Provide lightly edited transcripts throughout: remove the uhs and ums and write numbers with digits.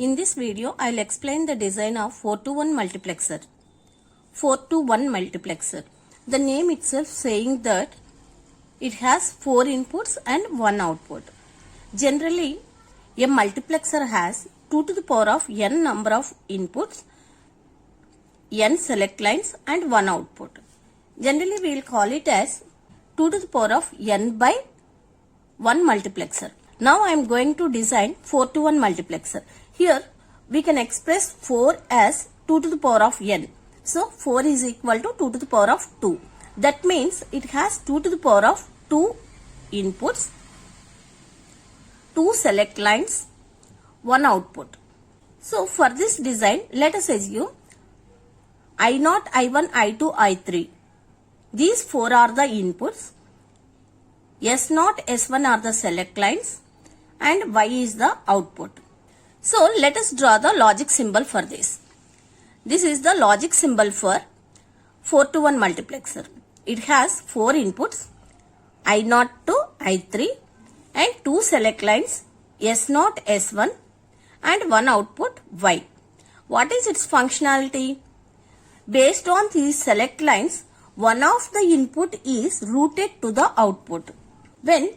In this video, I will explain the design of 4 to 1 multiplexer. 4 to 1 multiplexer. The name itself saying that it has 4 inputs and 1 output. Generally, a multiplexer has 2 to the power of n number of inputs, n select lines and 1 output. Generally, we will call it as 2 to the power of n by 1 multiplexer. Now I am going to design 4 to 1 multiplexer. Here we can express 4 as 2 to the power of n. So 4 is equal to 2 to the power of 2. That means it has 2 to the power of 2 inputs, 2 select lines, 1 output. So for this design, let us assume I0, I1, I2, I3. These 4 are the inputs. S0, S1 are the select lines and Y is the output. So let us draw the logic symbol for this. This is the logic symbol for 4 to 1 multiplexer. It has 4 inputs I0 to I3 and 2 select lines S0, S1 and 1 output Y. What is its functionality? Based on these select lines, one of the input is routed to the output. When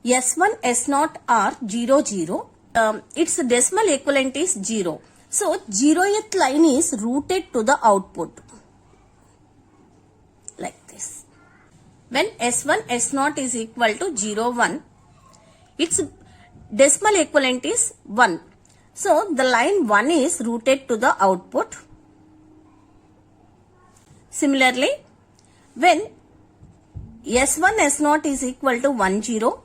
S1, S0 are 0, 0, its decimal equivalent is 0. So, 0th line is routed to the output. Like this. When S1, S0 is equal to 0, 1, its decimal equivalent is 1. So, the line 1 is routed to the output. Similarly, when S1, S0 is equal to 1, 0,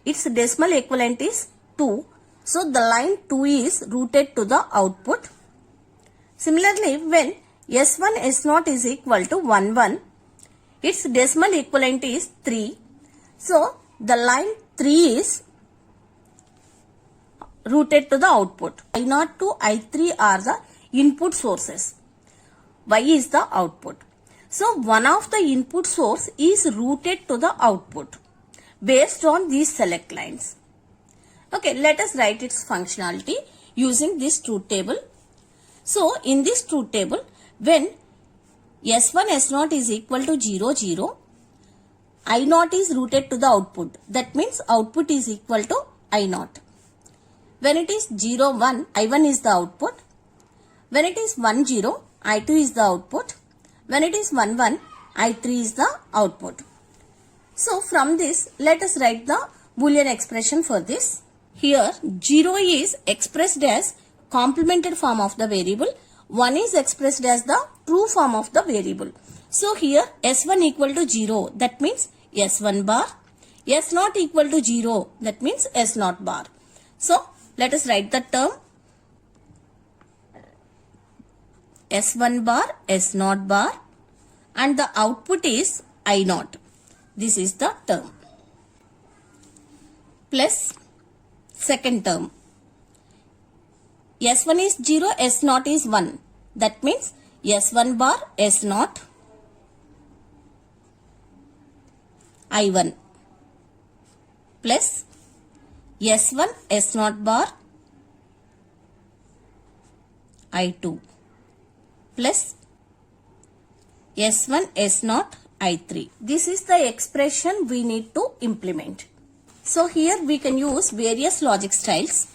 its decimal equivalent is 2. So, the line 2 is routed to the output. Similarly, when S1, S0 is equal to 1, 1, its decimal equivalent is 3. So, the line 3 is routed to the output. I0 to I3 are the input sources. Y is the output. So, one of the input source is routed to the output based on these select lines. Okay, let us write its functionality using this truth table. So, in this truth table, when S1, S0 is equal to 0, 0, I0 is routed to the output. That means output is equal to I0. When it is 0, 1, I1 is the output. When it is 1, 0, I2 is the output. When it is 1, 1, I3 is the output. So, from this, let us write the Boolean expression for this. Here, 0 is expressed as complemented form of the variable. 1 is expressed as the true form of the variable. So, here S1 equal to 0. That means S1 bar. S0 equal to 0. That means S0 bar. So, let us write the term S1 bar, S0 bar and the output is I0. This is the term. Plus second term. S1 is 0, S0 is 1. That means S1 bar, S0, I1 plus S1, S0 bar, I2 plus S1, S0, I3. This is the expression we need to implement. So here we can use various logic styles.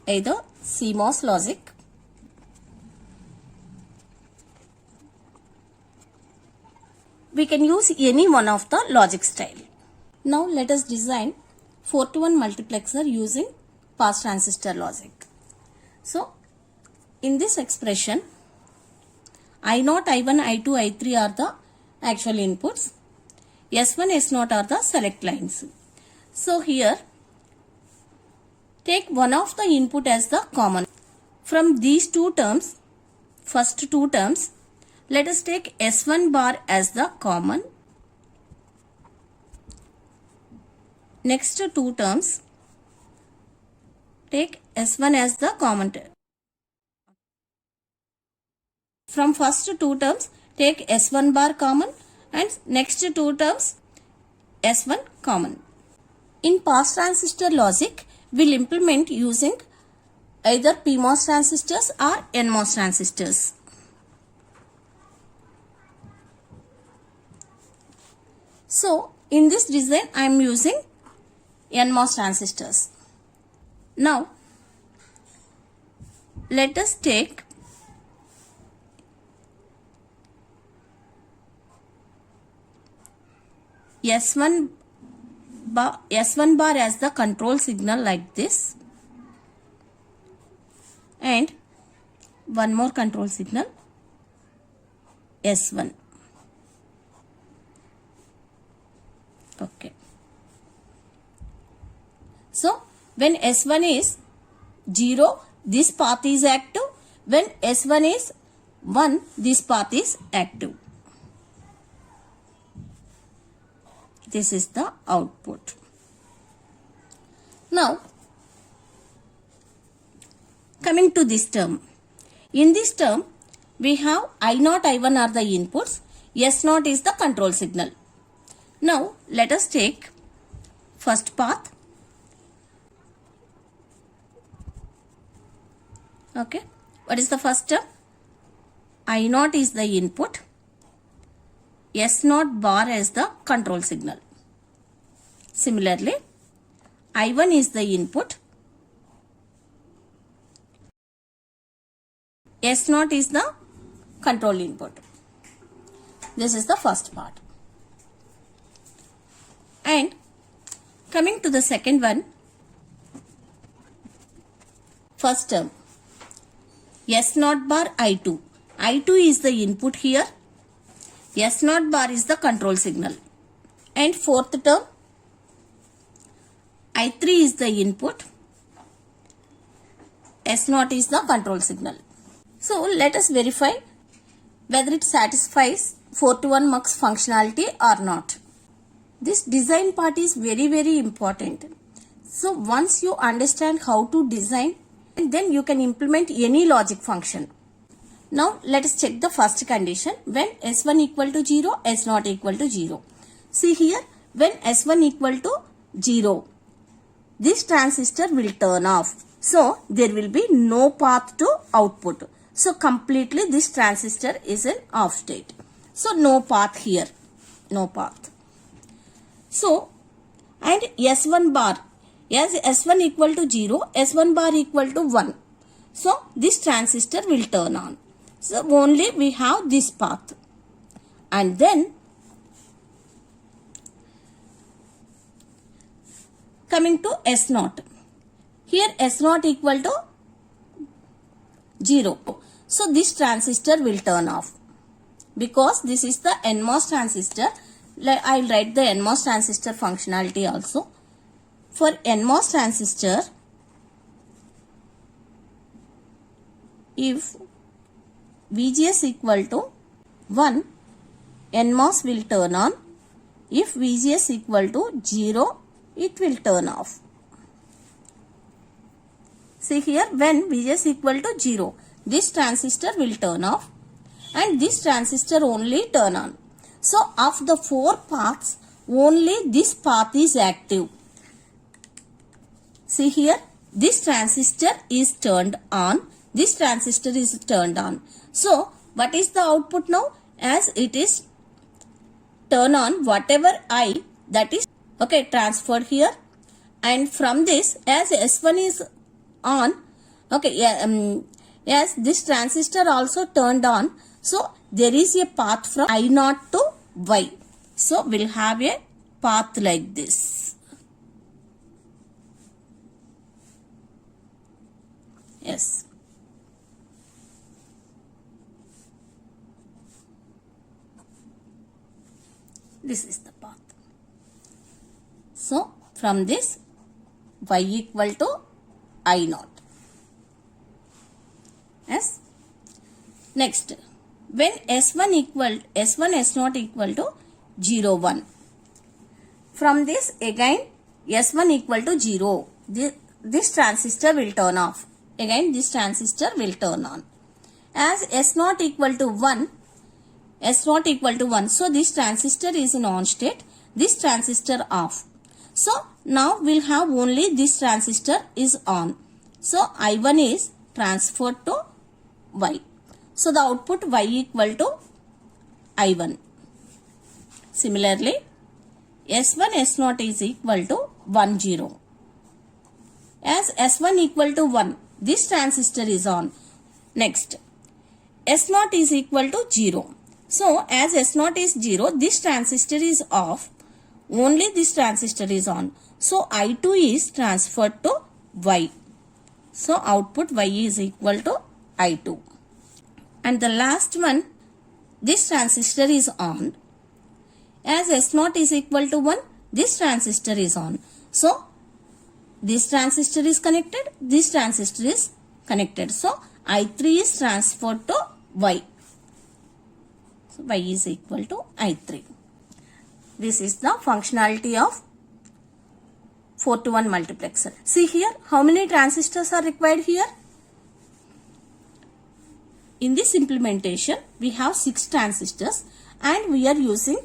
Either CMOS logic, we can use any one of the logic style. Now let us design 4 to 1 multiplexer using pass transistor logic. So, in this expression, I0, I1, I2, I3 are the actual inputs. S1, S0 are the select lines. So, here, take one of the input as the common. From these two terms, first two terms, let us take S1 bar as the common. Next two terms, take S1 as the common term. From first two terms, take S1 bar common and next two terms S1 common. In pass transistor logic, we'll implement using either PMOS transistors or NMOS transistors. So, in this design, I am using NMOS transistors. Now, let us take S1 bar as the control signal like this, and one more control signal S1. Okay. So, when S1 is 0, this path is active. When S1 is 1, this path is active. This is the output. Now, coming to this term. In this term, we have I0, I1 are the inputs. S0 is the control signal. Now, let us take first path. Okay. What is the first term? I0 is the input. S0 bar is the control signal. Similarly, I1 is the input. S0 is the control input. This is the first part. And coming to the second one, first term, S0 bar I2. I2 is the input here. S0 bar is the control signal. And fourth term, I3 is the input. S0 is the control signal. So let us verify whether it satisfies 4 to 1 mux functionality or not. This design part is very important. So once you understand how to design, then you can implement any logic function. Now let us check the first condition. When S1 equal to 0, S0 equal to 0. See here, when S1 equal to 0, this transistor will turn off. So there will be no path to output. So completely this transistor is in off state. So no path here. No path. So, and S1 bar. As S1 equal to 0, S1 bar equal to 1. So this transistor will turn on. So only we have this path. And then coming to S0. Here S0 equal to 0. So this transistor will turn off. Because this is the NMOS transistor. I will write the NMOS transistor functionality also. For NMOS transistor, if VGS equal to 1, NMOS will turn on. If VGS equal to 0, it will turn off. See here, when VGS equal to 0, this transistor will turn off and this transistor only turn on. So, of the 4 paths, only this path is active. See here, this transistor is turned on. This transistor is turned on. So, what is the output now? As it is turn on, whatever I, that is transferred here. And from this, as S1 is on, as this transistor also turned on. So, there is a path from I0 to Y. So, we'll have a path like this. Yes. This is the path. So, from this, Y equal to I0. Yes. Next, when S1 S0 equal to 0, 1. From this again S1 equal to 0. This transistor will turn off. Again this transistor will turn on. As S0 equal to 1. S0 equal to 1. So this transistor is in on state. This transistor off. So Now we'll have only this transistor is on. So I1 is transferred to Y. So the output Y equal to I1. Similarly, S1 S0 is equal to 1 0. As S1 equal to 1, this transistor is on. Next, S0 is equal to 0. So as S0 is 0, this transistor is off. Only this transistor is on. So I2 is transferred to Y. So output Y is equal to I2. And the last one, this transistor is on. As S0 is equal to 1, this transistor is on. So this transistor is connected, this transistor is connected. So I3 is transferred to Y. So Y is equal to I3. This is the functionality of 4 to 1 multiplexer. See here, how many transistors are required here? In this implementation, we have 6 transistors and we are using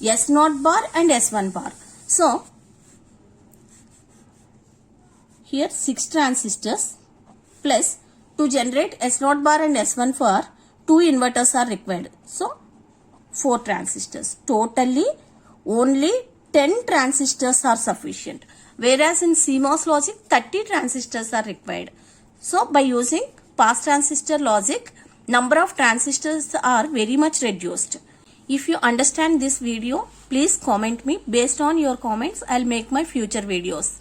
S0 bar and S1 bar. So, here 6 transistors plus to generate S0 bar and S1 bar, 2 inverters are required. So, 4 transistors. Totally, only 10 transistors are sufficient. Whereas in CMOS logic, 30 transistors are required. So, by using pass transistor logic, number of transistors are very much reduced. If you understand this video, please comment me. Based on your comments, I'll make my future videos.